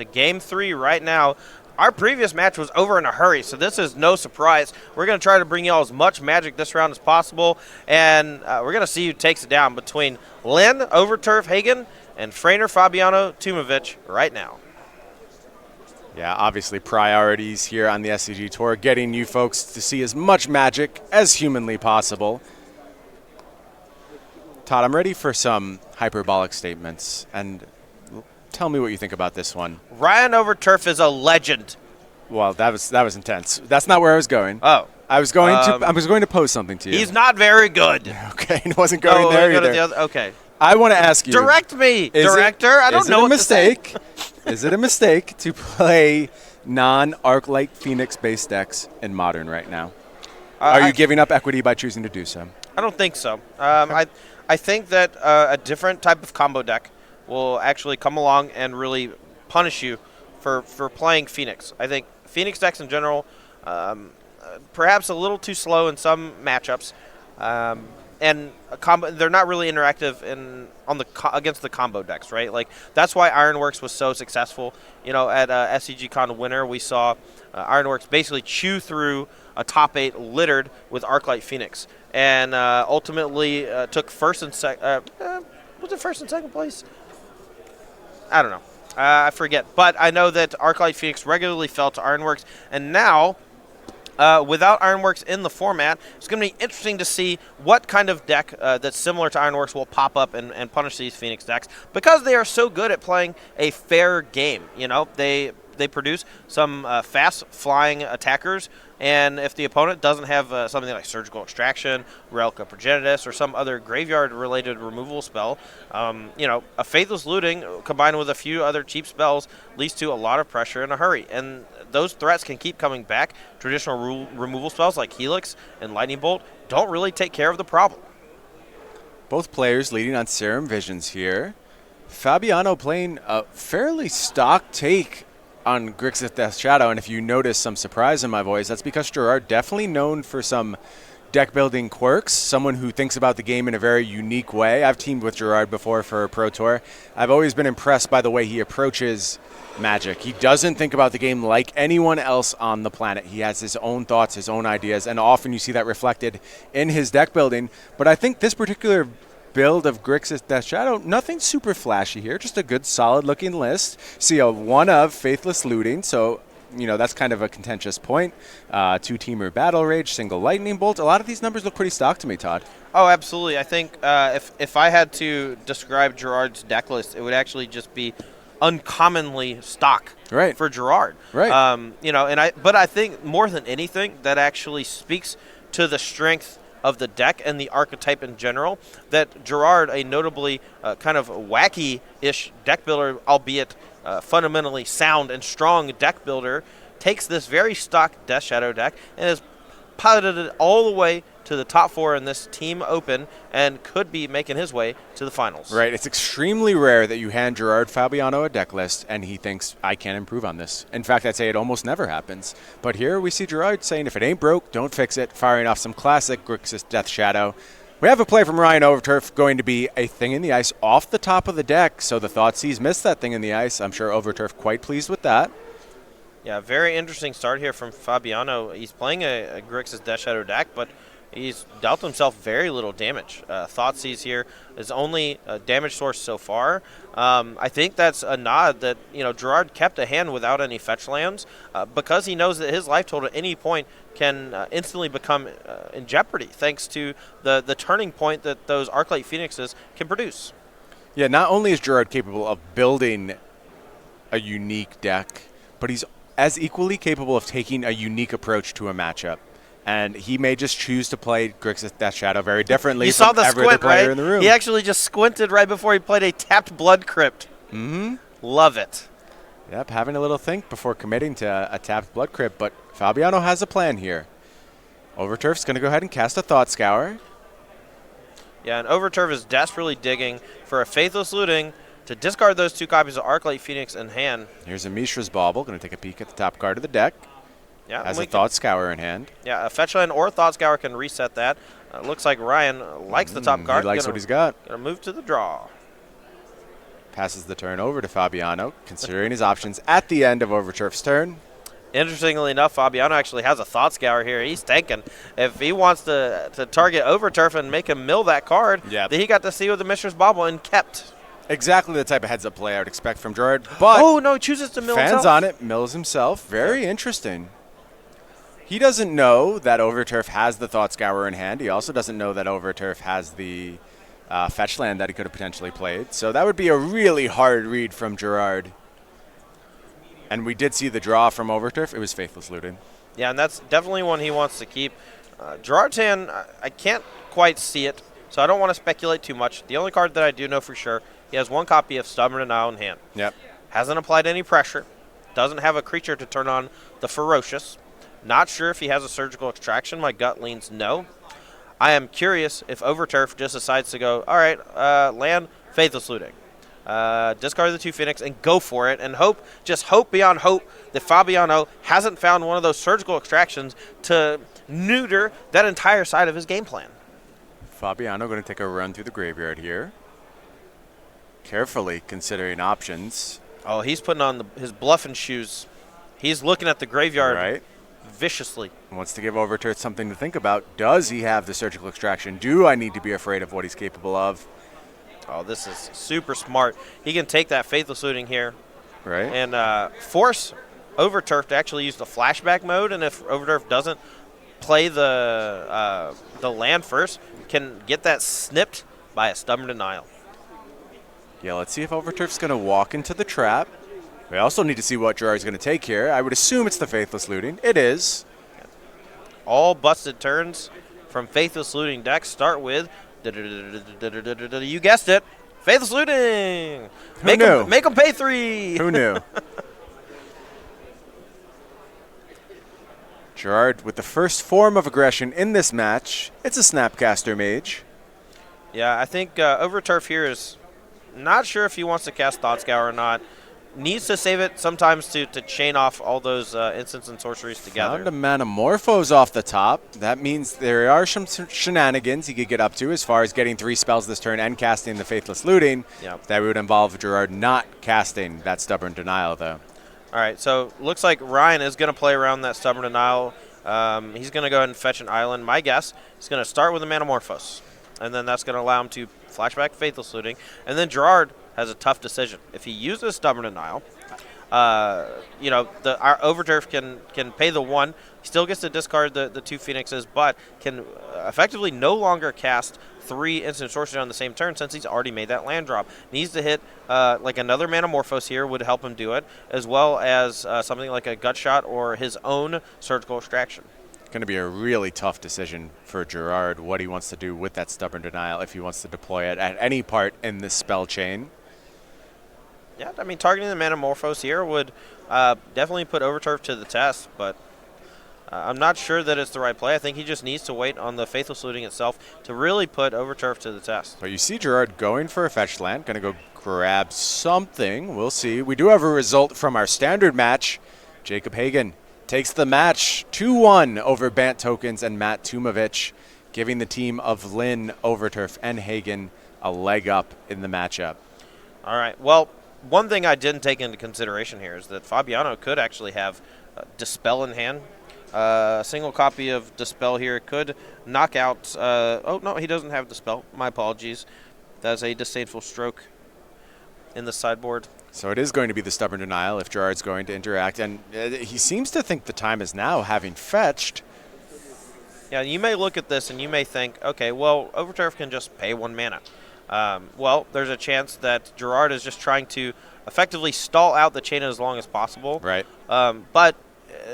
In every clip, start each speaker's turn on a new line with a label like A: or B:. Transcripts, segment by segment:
A: to Game 3 right now. Our previous match was over in a hurry, so this is no surprise. We're going to try to bring y'all as much magic this round as possible, and we're going to see who takes it down between Lynn, Overturf, Hagen, and Phraner, Fabiano, Tumavitch right now.
B: Yeah, obviously priorities here on the SCG Tour, getting you folks to see as much magic as humanly possible. Todd, I'm ready for some hyperbolic statements, and tell me what you think about this one.
A: Ryan Overturf is a legend.
B: Well, that was intense. That's not where I was going.
A: Oh.
B: I was going to pose something to you.
A: He's not very good.
B: Okay, it wasn't going there either.
A: Okay.
B: I want to ask you.
A: Direct me, director. I don't know what to say.
B: Is it a mistake to play non-Arclight Phoenix-based decks in Modern right now? Are you giving up equity by choosing to do so?
A: I don't think so. I think that a different type of combo deck will actually come along and really punish you for playing Phoenix. I think Phoenix decks in general, perhaps a little too slow in some matchups, and they're not really interactive against the combo decks, right? Like that's why Ironworks was so successful. You know, at SCG Con Winter, we saw Ironworks basically chew through a top 8 littered with Arclight Phoenix, and ultimately took first and second. Was it first and second place? I don't know. I forget. But I know that Arclight Phoenix regularly fell to Ironworks, and now, without Ironworks in the format, it's going to be interesting to see what kind of deck that's similar to Ironworks will pop up and punish these Phoenix decks, because they are so good at playing a fair game. You know, they produce some fast-flying attackers, and if the opponent doesn't have something like Surgical Extraction, Relic of Progenitus, or some other graveyard-related removal spell, you know, a Faithless Looting combined with a few other cheap spells leads to a lot of pressure in a hurry, and those threats can keep coming back. Traditional removal spells like Helix and Lightning Bolt don't really take care of the problem.
B: Both players leading on Serum Visions here. Fabiano playing a fairly stock take on Grixis Death Shadow, and if you notice some surprise in my voice, that's because Gerard definitely known for some deck building quirks, someone who thinks about the game in a very unique way. I've teamed with Gerard before for a Pro Tour. I've always been impressed by the way he approaches Magic. He doesn't think about the game like anyone else on the planet. He has his own thoughts, his own ideas, and often you see that reflected in his deck building. But I think this particular build of Grixis Death Shadow, nothing super flashy here, just a good solid looking list. See a one of Faithless Looting, so you know that's kind of a contentious point. 2-teamer Battle Rage, single Lightning Bolt. A lot of these numbers look pretty stock to me, Todd.
A: Oh, absolutely. I think if I had to describe Gerard's deck list, it would actually just be uncommonly stock for Gerard.
B: Right.
A: You know, but I think more than anything that actually speaks to the strength of the deck and the archetype in general, that Gerard, a notably kind of wacky-ish deck builder, albeit fundamentally sound and strong deck builder, takes this very stock Death Shadow deck and has piloted it all the way to the top 4 in this team open and could be making his way to the finals.
B: Right. It's extremely rare that you hand Gerard Fabiano a deck list and he thinks, I can improve on this. In fact, I'd say it almost never happens. But here we see Gerard saying, if it ain't broke, don't fix it, firing off some classic Grixis Death Shadow. We have a play from Ryan Overturf going to be a Thing in the Ice off the top of the deck, so the Thoughtseize missed that Thing in the Ice. I'm sure Overturf quite pleased with that.
A: Yeah, very interesting start here from Fabiano. He's playing a Grixis Death Shadow deck, but he's dealt himself very little damage. Thoughtseize here is only a damage source so far. I think that's a nod that, you know, Gerard kept a hand without any fetch lands because he knows that his life total at any point can instantly become in jeopardy thanks to the turning point that those Arclight Phoenixes can produce.
B: Yeah, not only is Gerard capable of building a unique deck, but he's as equally capable of taking a unique approach to a matchup. And he may just choose to play Grixis Death Shadow very differently from every other player in the room.
A: He actually just squinted right before he played a tapped Blood Crypt.
B: Mm-hmm.
A: Love it.
B: Yep, having a little think before committing to a tapped Blood Crypt. But Fabiano has a plan here. Overturf's going to go ahead and cast a Thought Scour.
A: Yeah, and Overturf is desperately digging for a Faithless Looting to discard those 2 copies of Arclight Phoenix in hand.
B: Here's a Mishra's Bauble. Going to take a peek at the top card of the deck.
A: Yeah,
B: has a Thought Scour in hand.
A: Yeah, a Fetch Land or Thought Scour can reset that. Looks like Ryan likes the top card.
B: He likes what he's got.
A: Going to move to the draw.
B: Passes the turn over to Fabiano, considering his options at the end of Overturf's turn.
A: Interestingly enough, Fabiano actually has a Thought Scour here. He's thinking if he wants to target Overturf and make him mill that card,
B: Yep.
A: that he got to see with the Mishra's Bobble and kept.
B: Exactly the type of heads-up play I would expect from Gerard. But
A: oh, no, he chooses to mill
B: fans
A: himself.
B: on it, mills himself. Very interesting. He doesn't know that Overturf has the Thought Scour in hand. He also doesn't know that Overturf has the fetch land that he could have potentially played. So that would be a really hard read from Gerard. And we did see the draw from Overturf. It was Faithless Looting.
A: Yeah, and that's definitely one he wants to keep. Gerard's hand, I can't quite see it, so I don't want to speculate too much. The only card that I do know for sure, he has one copy of Stubborn Denial in hand.
B: Yep.
A: Hasn't applied any pressure. Doesn't have a creature to turn on the Ferocious. Not sure if he has a Surgical Extraction. My gut leans no. I am curious if Overturf just decides to go, all right, land Faithless Looting. Discard the 2 Phoenix and go for it and just hope beyond hope that Fabiano hasn't found one of those surgical extractions to neuter that entire side of his game plan.
B: Fabiano going to take a run through the graveyard here. Carefully considering options.
A: Oh, he's putting on his bluffing shoes. He's looking at the graveyard
B: Right.
A: viciously.
B: Wants to give Overturf something to think about. Does he have the surgical extraction? Do I need to be afraid of what he's capable of?
A: Oh, this is super smart. He can take that Faithless Looting here
B: Right.
A: and force Overturf to actually use the flashback mode. And if Overturf doesn't play the land first, can get that snipped by a Stubborn Denial.
B: Yeah, let's see if Overturf's going to walk into the trap. We also need to see what Gerard's going to take here. I would assume it's the Faithless Looting. It is.
A: All busted turns from Faithless Looting decks start with, you guessed it, Faithless Looting.
B: Who knew?
A: Make them pay 3.
B: Who knew? Gerard with the first form of aggression in this match. It's a Snapcaster Mage.
A: Yeah, I think Overturf here is not sure if he wants to cast Thought Scour or not. Needs to save it sometimes to chain off all those instants and sorceries together.
B: Found a Manamorphose off the top. That means there are some shenanigans he could get up to as far as getting 3 spells this turn and casting the Faithless Looting.
A: Yep.
B: That would involve Gerard not casting that Stubborn Denial, though.
A: All right, so looks like Ryan is going to play around that Stubborn Denial. He's going to go ahead and fetch an island. My guess is going to start with a Manamorphose, and then that's going to allow him to flashback Faithless Looting. And then Gerard has a tough decision. If he uses Stubborn Denial, our Overturf can pay the 1. He still gets to discard the 2 Phoenixes, but can effectively no longer cast 3 instant sorcery on the same turn since he's already made that land drop. Needs to hit like another Manamorphose here would help him do it, as well as something like a Gut Shot or his own Surgical Extraction.
B: Going to be a really tough decision for Gerard what he wants to do with that Stubborn Denial if he wants to deploy it at any part in this spell chain.
A: Yeah, I mean, targeting the Manamorphose here would definitely put Overturf to the test, but I'm not sure that it's the right play. I think he just needs to wait on the Faithless Looting itself to really put Overturf to the test.
B: But you see Gerard going for a fetch land, going to go grab something. We'll see. We do have a result from our standard match. Jacob Hagen takes the match 2-1 over Bant Tokens and Matt Tumavitch, giving the team of Lynn, Overturf, and Hagen a leg up in the matchup.
A: All right, well, one thing I didn't take into consideration here is that Fabiano could actually have Dispel in hand. A single copy of Dispel here could knock out... oh, no, he doesn't have Dispel. My apologies. That's a disdainful stroke in the sideboard.
B: So it is going to be the Stubborn Denial if Gerard's going to interact. And he seems to think the time is now, having fetched.
A: Yeah, you may look at this and you may think, okay, well, Overturf can just pay 1 mana. Well, there's a chance that Gerard is just trying to effectively stall out the chain as long as possible.
B: Right.
A: But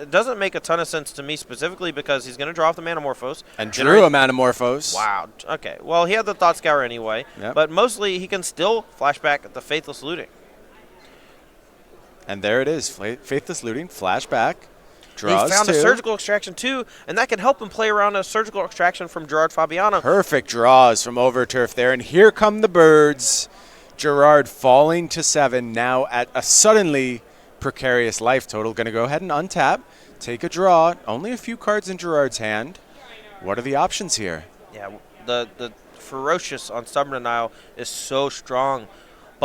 A: it doesn't make a ton of sense to me specifically because he's going to draw off the Manamorphose.
B: And drew a Manamorphose.
A: Wow. Okay. Well, he had the Thought Scour anyway.
B: Yep.
A: But mostly he can still flashback the Faithless Looting.
B: And there it is. Faithless Looting, flashback. Draws
A: he found
B: 2.
A: a Surgical Extraction too, and that can help him play around a Surgical Extraction from Gerard Fabiano.
B: Perfect draws from Overturf there. And here come the birds. Gerard falling to 7, now at a suddenly precarious life total. Going to go ahead and untap, take a draw. Only a few cards in Gerard's hand. What are the options here?
A: Yeah, the Ferocious on Stubborn Denial is so strong.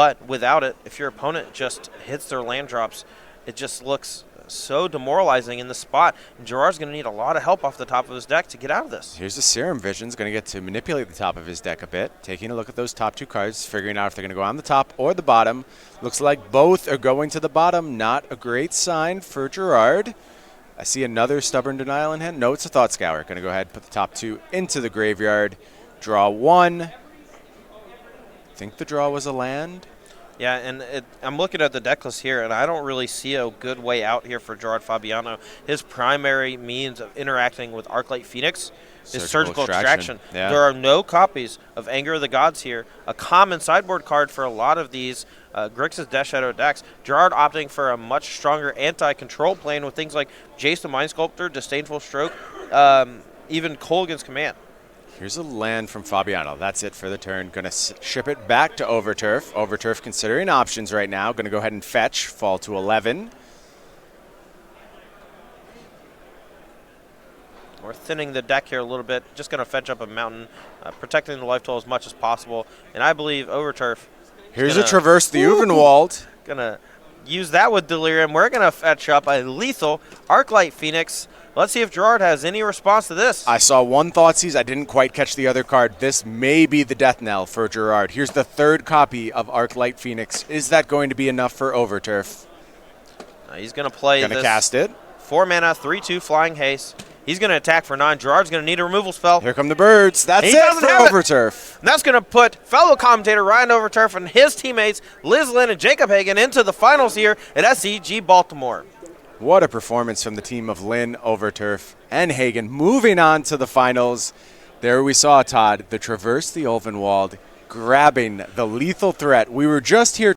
A: But without it, if your opponent just hits their land drops, it just looks so demoralizing in the spot. And Gerard's going to need a lot of help off the top of his deck to get out of this.
B: Here's the Serum Vision's going to get to manipulate the top of his deck a bit, taking a look at those top 2 cards, figuring out if they're going to go on the top or the bottom. Looks like both are going to the bottom. Not a great sign for Gerard. I see another Stubborn Denial in hand. No, it's a Thought Scour. Going to go ahead and put the top 2 into the graveyard. Draw 1. I think the draw was a land.
A: Yeah, and I'm looking at the deck list here, and I don't really see a good way out here for Gerard Fabiano. His primary means of interacting with Arclight Phoenix is Surgical Extraction.
B: Yeah.
A: There are no copies of Anger of the Gods here, a common sideboard card for a lot of these Grixis Death Shadow decks. Gerard opting for a much stronger anti-control plane with things like Jace the Mind Sculptor, Disdainful Stroke, even Kolaghan's Command.
B: Here's a land from Fabiano. That's it for the turn. Going to ship it back to Overturf. Overturf considering options right now. Going to go ahead and fetch. Fall to 11.
A: We're thinning the deck here a little bit. Just going to fetch up a mountain, protecting the life total as much as possible. And I believe Overturf.
B: Here's a Traverse the Uvenwald.
A: Going to use that with Delirium. We're going to fetch up a lethal Arclight Phoenix. Let's see if Gerard has any response to this.
B: I saw one Thoughtseize. I didn't quite catch the other card. This may be the death knell for Gerard. Here's the 3rd copy of Arclight Phoenix. Is that going to be enough for Overturf?
A: He's going to play
B: Going to cast it.
A: 4 mana, 3/2 Flying Haste. He's going to attack for 9. Gerard's going to need a removal spell.
B: Here come the birds. That's it for Overturf.
A: And that's going to put fellow commentator Ryan Overturf and his teammates Liz, Lynn, and Jacob Hagen into the finals here at SCG Baltimore.
B: What a performance from the team of Lynn, Overturf, and Hagen. Moving on to the finals. There we saw, Todd, the Traverse the Ulvenwald grabbing the lethal threat. We were just here